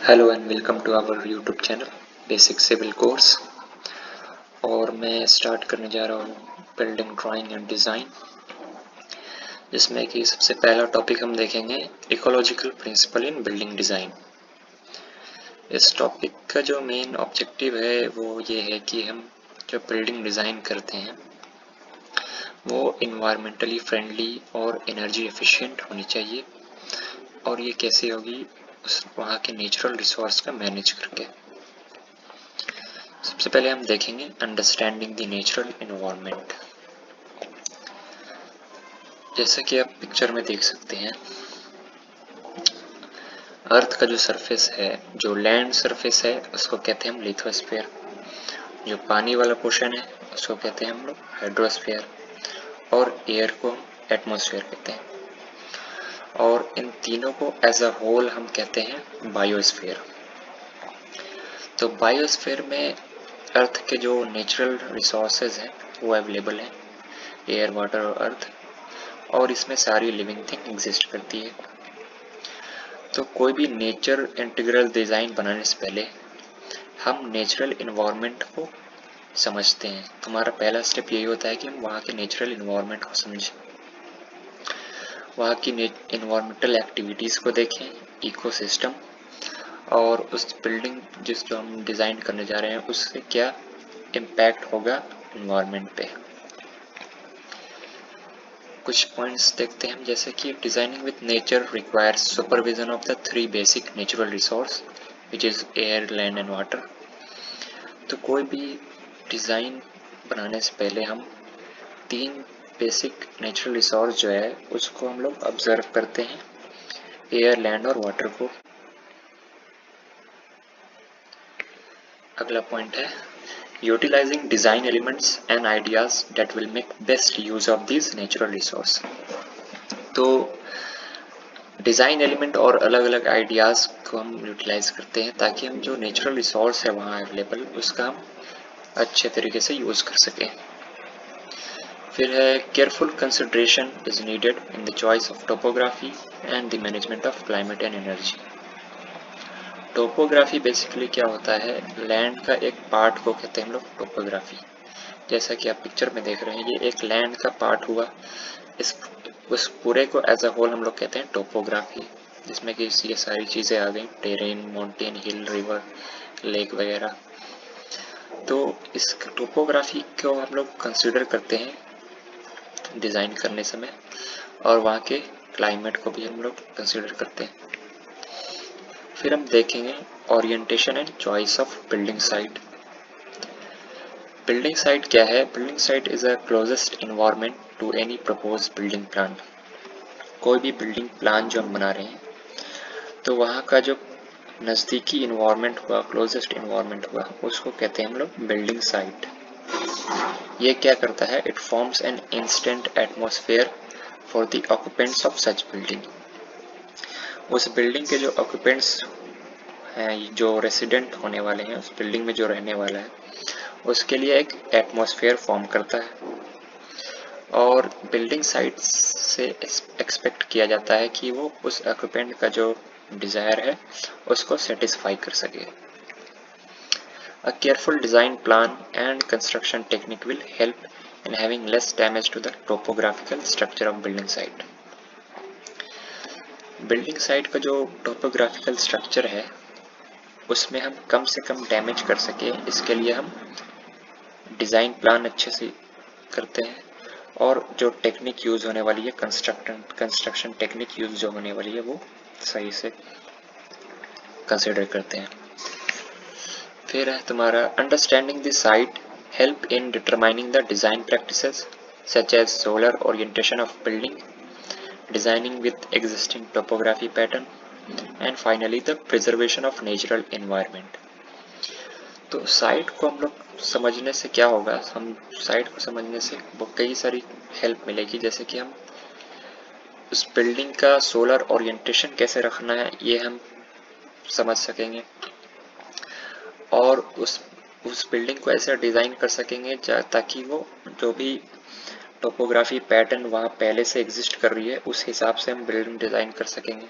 Hello and welcome to our YouTube channel basic civil course. और मैं start करने जा रहा हूँ बिल्डिंग ड्राइंग एंड डिज़ाइन, जिसमें कि सबसे पहला टॉपिक हम देखेंगे ecological principle in building design. इस टॉपिक का जो मेन ऑब्जेक्टिव है वो ये है कि हम जो बिल्डिंग डिज़ाइन करते हैं वो इन्वायरमेंटली फ्रेंडली और एनर्जी एफिशिएंट होनी चाहिए, और ये कैसे होगी उस वहाँ के नेचुरल रिसोर्स का मैनेज करके। सबसे पहले हम देखेंगे अंडरस्टैंडिंग द नेचुरल एनवायरनमेंट। जैसा कि आप पिक्चर में देख सकते हैं, अर्थ का जो सरफेस है, जो लैंड सरफेस है, उसको कहते हैं हम लिथोस्फीयर। जो पानी वाला पोर्शन है उसको कहते हैं हम लोग हाइड्रोस्फीयर, और एयर को एटमॉस्फेयर कहते हैं, और इन तीनों को एज अ होल हम कहते हैं बायोस्फीयर। तो बायोस्फीयर में अर्थ के जो नेचुरल रिसोर्सेज हैं वो अवेलेबल हैं, एयर, वाटर और अर्थ, और इसमें सारी लिविंग थिंग एग्जिस्ट करती है। तो कोई भी नेचर इंटीग्रल डिज़ाइन बनाने से पहले हम नेचुरल इन्वायरमेंट को समझते हैं। हमारा पहला स्टेप यही होता है कि हम वहाँ के नेचुरल इन्वायरमेंट को समझें, वहाँ की इन्वायरमेंटल एक्टिविटीज़ को देखें, इकोसिस्टम, और उस बिल्डिंग जिसको हम डिज़ाइन करने जा रहे हैं उससे क्या इम्पैक्ट होगा इन्वायरमेंट पे। कुछ पॉइंट्स देखते हैं हम, जैसे कि designing with nature requires supervision of the three basic natural resource which is air, land and water. तो कोई भी डिज़ाइन बनाने से पहले हम तीन बेसिक नेचुरल रिसोर्स जो है उसको हम लोग ऑब्जर्व करते हैं, एयर, लैंड और वाटर को। अगला पॉइंट है utilizing design elements and ideas that will make best use of these natural resource। तो डिज़ाइन एलिमेंट और अलग अलग आइडियाज़ को हम यूटिलाइज करते हैं ताकि हम जो नेचुरल रिसोर्स है वहाँ अवेलेबल उसका हम अच्छे तरीके से यूज़ कर सकें। फिर है careful consideration is needed in the choice of topography and the management of climate and energy. Topography basically क्या होता है, लैंड का एक पार्ट को कहते हैं हम लोग टोपोग्राफी। जैसा कि आप पिक्चर में देख रहे हैं, ये एक लैंड का पार्ट हुआ, इस उस पूरे को एज अ होल हम लोग कहते हैं टोपोग्राफी, जिसमें कि ये सारी चीज़ें आ गई, टेरेन, माउंटेन, हिल, रिवर, लेक वगैरह। तो इस टोपोग्राफी को हम लोग कंसिडर करते हैं डिज़ाइन करने समय, और वहाँ के क्लाइमेट को भी हम लोग कंसिडर करते हैं। फिर हम देखेंगे orientation and choice of building site. Building site क्या है? Building site is a closest environment to any propose building plan. कोई भी बिल्डिंग प्लान जो हम बना रहे हैं तो वहाँ का जो नज़दीकी इन्वायरमेंट हुआ, क्लोजेस्ट इन्वायरमेंट हुआ, उसको कहते हैं हम लोग बिल्डिंग साइट। ये क्या करता है? It forms an instant atmosphere for the occupants of such building. उस बिल्डिंग के जो ऑक्यूपेंट्स हैं, जो रेसिडेंट होने वाले हैं, उस बिल्डिंग में जो रहने वाला है, उसके लिए एक एटमॉस्फेयर फॉर्म करता है। और बिल्डिंग साइट्स से एक्सपेक्ट किया जाता है कि वो उस ऑक्यूपेंट का जो डिज़ायर है उसको सेटिस्फाई कर सके। A careful design plan and construction technique will help in having less damage to the topographical structure of building site। Building site का जो टोपोग्राफिकल स्ट्रक्चर है उसमें हम कम से कम डैमेज कर सके, इसके लिए हम डिज़ाइन प्लान अच्छे से करते हैं, और जो टेक्निक यूज़ होने वाली है, कंस्ट्रक्शन टेक्निक यूज़ जो होने वाली है वो सही से कंसिडर करते हैं। फिर है तुम्हारा understanding the site help in determining the design practices such as solar orientation of building, designing with existing topography pattern, and finally the preservation of natural environment. तो साइट को हम लोग समझने से क्या होगा, हम साइट को समझने से कई सारी हेल्प मिलेगी, जैसे कि हम उस बिल्डिंग का सोलर ओरिएंटेशन कैसे रखना है ये हम समझ सकेंगे, और उस बिल्डिंग को ऐसे डिज़ाइन कर सकेंगे ताकि वो जो भी टोपोग्राफी पैटर्न वहाँ पहले से एग्जिस्ट कर रही है उस हिसाब से हम बिल्डिंग डिज़ाइन कर सकेंगे।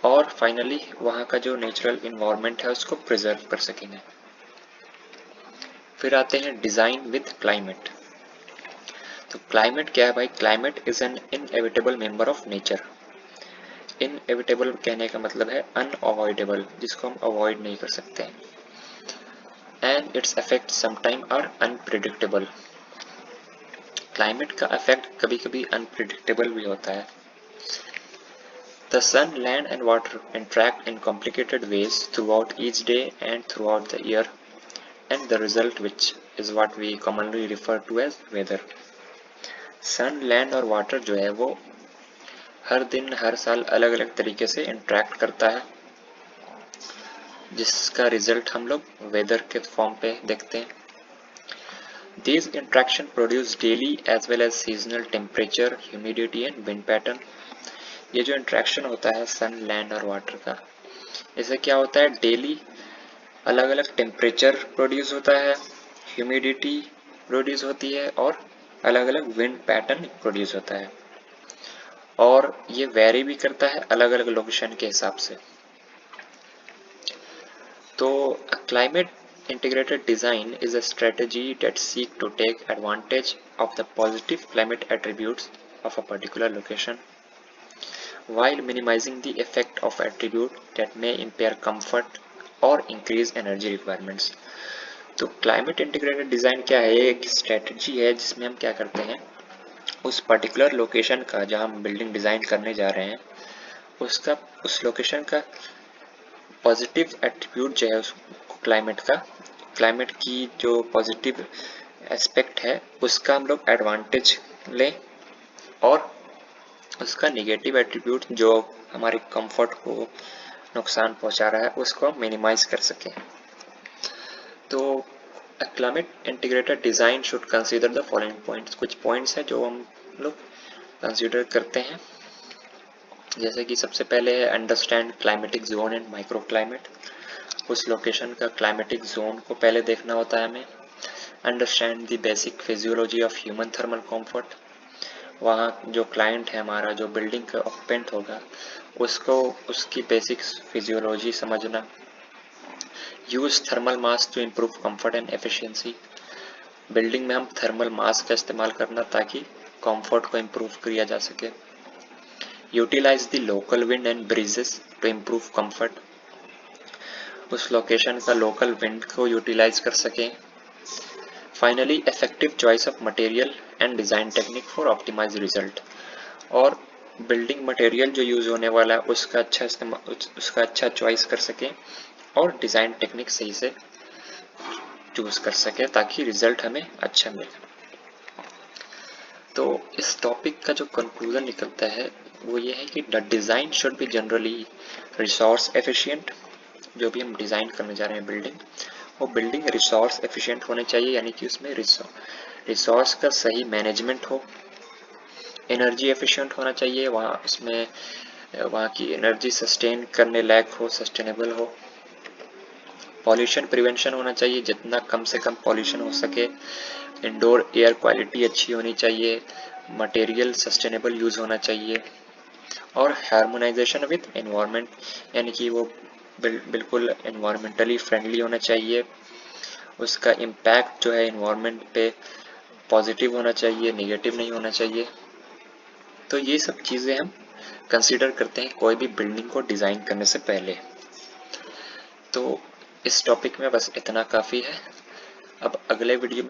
और फाइनली वहाँ का जो नेचुरल इन्वायरमेंट है उसको प्रिजर्व कर सकेंगे। फिर आते हैं डिजाइन विद क्लाइमेट। तो क्लाइमेट क्या है भाई? Climate is an inevitable member of nature. Inevitable कहने का मतलब है अनअवॉइडेबल, जिसको हम अवॉइड नहीं कर सकते हैं। And its effect sometime are unpredictable. Climate का इफेक्ट कभी कभी अनप्रिडिक्टेबल भी होता है। The sun, land and water interact in complicated ways throughout each day and throughout the year, and the result which is what we commonly refer to as weather. Sun, land और water जो है वो हर दिन हर साल अलग अलग तरीके से इंटरेक्ट करता है, जिसका रिजल्ट हम लोग वेदर के फॉर्म पे देखते हैं। These interaction produce daily as well as seasonal temperature, humidity and wind pattern. ये जो इंट्रैक्शन होता है सन, लैंड और वाटर का, इससे क्या होता है? डेली अलग अलग टेम्परेचर प्रोड्यूस होता है, ह्यूमिडिटी प्रोड्यूस होती है और अलग अलग विंड पैटर्न प्रोड्यूस होता है, और ये वेरी भी करता है अलग अलग लोकेशन के हिसाब से। तो climate integrated design is a strategy that seeks to take advantage of the positive climate attributes of a particular location while minimizing the effect of attribute that may impair comfort or increase energy requirements. तो climate integrated design क्या है? एक strategy है जिसमें हम क्या करते हैं, उस पर्टिकुलर लोकेशन का जहाँ हम बिल्डिंग डिज़ाइन करने जा रहे हैं उसका, उस लोकेशन का पॉजिटिव एट्रीब्यूट जो है उस क्लाइमेट का, क्लाइमेट की जो पॉजिटिव एस्पेक्ट है उसका हम लोग एडवांटेज लें, और उसका नेगेटिव एट्रीब्यूट जो हमारे कंफर्ट को नुकसान पहुंचा रहा है उसको हम मिनिमाइज कर सकें। तो climate integrated design should consider the following points. कुछ पॉइंट्स हैं जो हम लोग कंसीडर करते हैं, जैसे कि सबसे पहले है understand climatic zone and micro climate. उस लोकेशन का क्लाइमेटिक जोन को पहले देखना होता है हमें। Understand the basic physiology of human thermal comfort. वहाँ जो क्लाइंट है हमारा, जो बिल्डिंग का ऑक्यूपेंट होगा, उसको उसकी बेसिक फिजियोलॉजी समझना। Use thermal mass to improve comfort and efficiency. Building में हम थर्मल मास का इस्तेमाल करना ताकि कंफर्ट को इम्प्रूव किया जा सके। Utilise the local wind and breezes to improve comfort. उस लोकेशन का लोकल विंड को यूटिलाइज कर सकें। Finally effective choice of material and design technique for optimise result. और बिल्डिंग मटेरियल जो यूज़ होने वाला है उसका अच्छा चॉइस कर सकें और डिज़ाइन टेक्निक सही से चूज कर सके ताकि रिजल्ट हमें अच्छा मिले। तो इस टॉपिक का जो कंक्लूजन निकलता है वो ये है कि the design should be generally resource efficient. जो भी हम डिज़ाइन करने जा रहे हैं बिल्डिंग, वो बिल्डिंग रिसोर्स एफिशिएंट होने चाहिए, यानी कि उसमें रिसोर्स का सही मैनेजमेंट हो। एनर्जी एफिशिएंट होना चाहिए, वहाँ की एनर्जी सस्टेन करने लायक हो, सस्टेनेबल हो। पॉल्यूशन प्रिवेंशन होना चाहिए, जितना कम से कम पॉल्यूशन हो सके। इंडोर एयर क्वालिटी अच्छी होनी चाहिए। मटेरियल सस्टेनेबल यूज होना चाहिए, और हार्मोनाइजेशन विद एनवायरनमेंट, यानी कि वो बिल्कुल एनवायरमेंटली फ्रेंडली होना चाहिए। उसका इम्पैक्ट जो है एनवायरनमेंट पे पॉजिटिव होना चाहिए, नेगेटिव नहीं होना चाहिए। तो ये सब चीज़ें हम कंसीडर करते हैं कोई भी बिल्डिंग को डिज़ाइन करने से पहले। तो इस टॉपिक में बस इतना काफ़ी है। अब अगले वीडियो